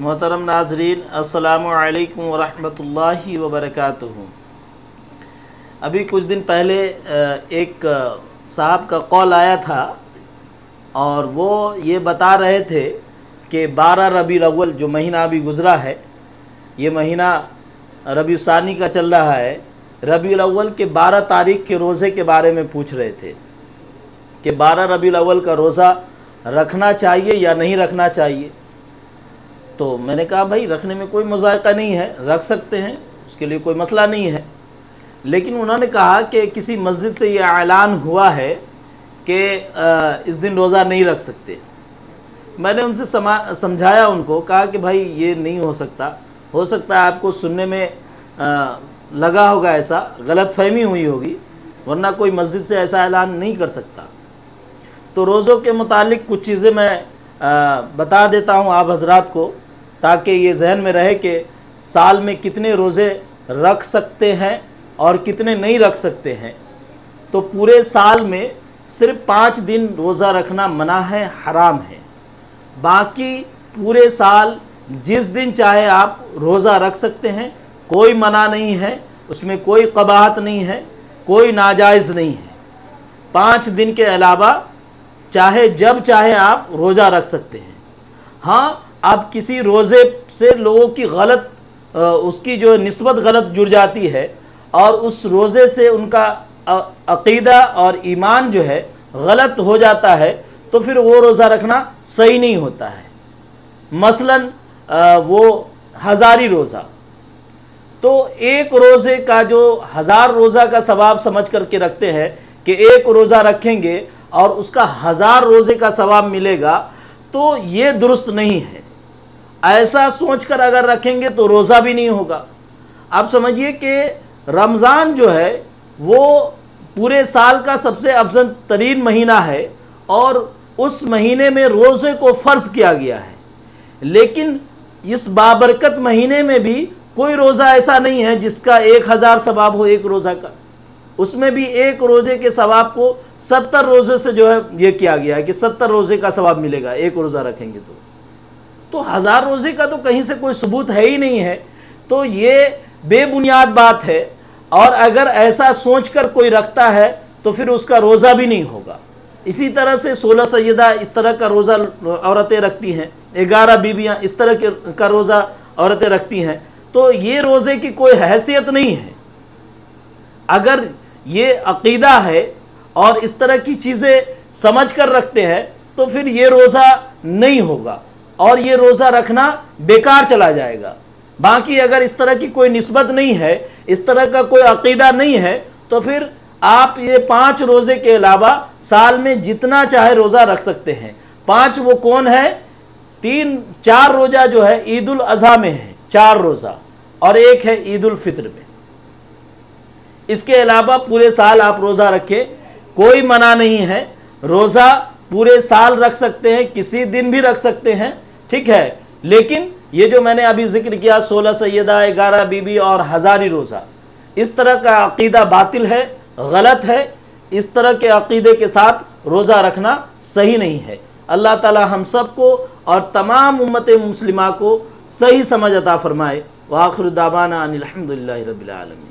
محترم ناظرین، السلام علیکم ورحمۃ اللہ وبرکاتہ۔ ابھی کچھ دن پہلے ایک صاحب کا قول آیا تھا اور وہ یہ بتا رہے تھے کہ 12 ربیع الاول جو مہینہ ابھی گزرا ہے، یہ مہینہ ربیع ثانی کا چل رہا ہے، ربیع الاول کے 12 تاریخ کے روزے کے بارے میں پوچھ رہے تھے کہ 12 ربیع الاول کا روزہ رکھنا چاہیے یا نہیں رکھنا چاہیے۔ تو میں نے کہا بھائی رکھنے میں کوئی مذائقہ نہیں ہے، رکھ سکتے ہیں، اس کے لیے کوئی مسئلہ نہیں ہے۔ لیکن انہوں نے کہا کہ کسی مسجد سے یہ اعلان ہوا ہے کہ اس دن روزہ نہیں رکھ سکتے۔ میں نے ان سے سمجھایا، ان کو کہا کہ بھائی یہ نہیں ہو سکتا ہے آپ کو سننے میں لگا ہوگا، ایسا غلط فہمی ہوئی ہوگی، ورنہ کوئی مسجد سے ایسا اعلان نہیں کر سکتا۔ تو روزوں کے متعلق کچھ چیزیں میں بتا دیتا ہوں آپ حضرات کو، تاکہ یہ ذہن میں رہے کہ سال میں کتنے روزے رکھ سکتے ہیں اور کتنے نہیں رکھ سکتے ہیں۔ تو پورے سال میں صرف 5 دن روزہ رکھنا منع ہے، حرام ہے۔ باقی پورے سال جس دن چاہے آپ روزہ رکھ سکتے ہیں، کوئی منع نہیں ہے، اس میں کوئی قباحت نہیں ہے، کوئی ناجائز نہیں ہے۔ 5 دن کے علاوہ چاہے جب چاہے آپ روزہ رکھ سکتے ہیں۔ ہاں، اب کسی روزے سے لوگوں کی اس کی جو نسبت غلط جڑ جاتی ہے اور اس روزے سے ان کا عقیدہ اور ایمان جو ہے غلط ہو جاتا ہے، تو پھر وہ روزہ رکھنا صحیح نہیں ہوتا ہے۔ مثلا وہ ہزاری روزہ، تو ایک روزے کا جو 1000 روزہ کا ثواب سمجھ کر کے رکھتے ہیں کہ ایک روزہ رکھیں گے اور اس کا 1000 روزے کا ثواب ملے گا، تو یہ درست نہیں ہے۔ ایسا سوچ کر اگر رکھیں گے تو روزہ بھی نہیں ہوگا۔ آپ سمجھیے کہ رمضان جو ہے وہ پورے سال کا سب سے افضل ترین مہینہ ہے اور اس مہینے میں روزے کو فرض کیا گیا ہے، لیکن اس بابرکت مہینے میں بھی کوئی روزہ ایسا نہیں ہے جس کا 1000 ثواب ہو ایک روزہ کا۔ اس میں بھی ایک روزے کے ثواب کو 70 روزے سے جو ہے یہ کیا گیا ہے کہ 70 روزے کا ثواب ملے گا ایک روزہ رکھیں گے تو 1000 روزے کا تو کہیں سے کوئی ثبوت ہے ہی نہیں ہے۔ تو یہ بے بنیاد بات ہے، اور اگر ایسا سوچ کر کوئی رکھتا ہے تو پھر اس کا روزہ بھی نہیں ہوگا۔ اسی طرح سے 16 سیدہ اس طرح کا روزہ عورتیں رکھتی ہیں، 11 بیویاں اس طرح کا روزہ عورتیں رکھتی ہیں، تو یہ روزے کی کوئی حیثیت نہیں ہے۔ اگر یہ عقیدہ ہے اور اس طرح کی چیزیں سمجھ کر رکھتے ہیں تو پھر یہ روزہ نہیں ہوگا اور یہ روزہ رکھنا بیکار چلا جائے گا۔ باقی اگر اس طرح کی کوئی نسبت نہیں ہے، اس طرح کا کوئی عقیدہ نہیں ہے، تو پھر آپ یہ 5 روزے کے علاوہ سال میں جتنا چاہے روزہ رکھ سکتے ہیں۔ 5 وہ کون ہے؟ 4 روزہ جو ہے عید الاضحیٰ میں ہے، 4 روزہ، اور ایک ہے عید الفطر میں۔ اس کے علاوہ پورے سال آپ روزہ رکھیں، کوئی منع نہیں ہے۔ روزہ پورے سال رکھ سکتے ہیں، کسی دن بھی رکھ سکتے ہیں، ٹھیک ہے۔ لیکن یہ جو میں نے ابھی ذکر کیا 16 سیدہ، 11 بیوی اور ہزاری روزہ، اس طرح کا عقیدہ باطل ہے، غلط ہے۔ اس طرح کے عقیدے کے ساتھ روزہ رکھنا صحیح نہیں ہے۔ اللہ تعالی ہم سب کو اور تمام امت مسلمہ کو صحیح سمجھ عطا فرمائے۔ وآخر دعوانا ان الحمدللہ رب العالمین۔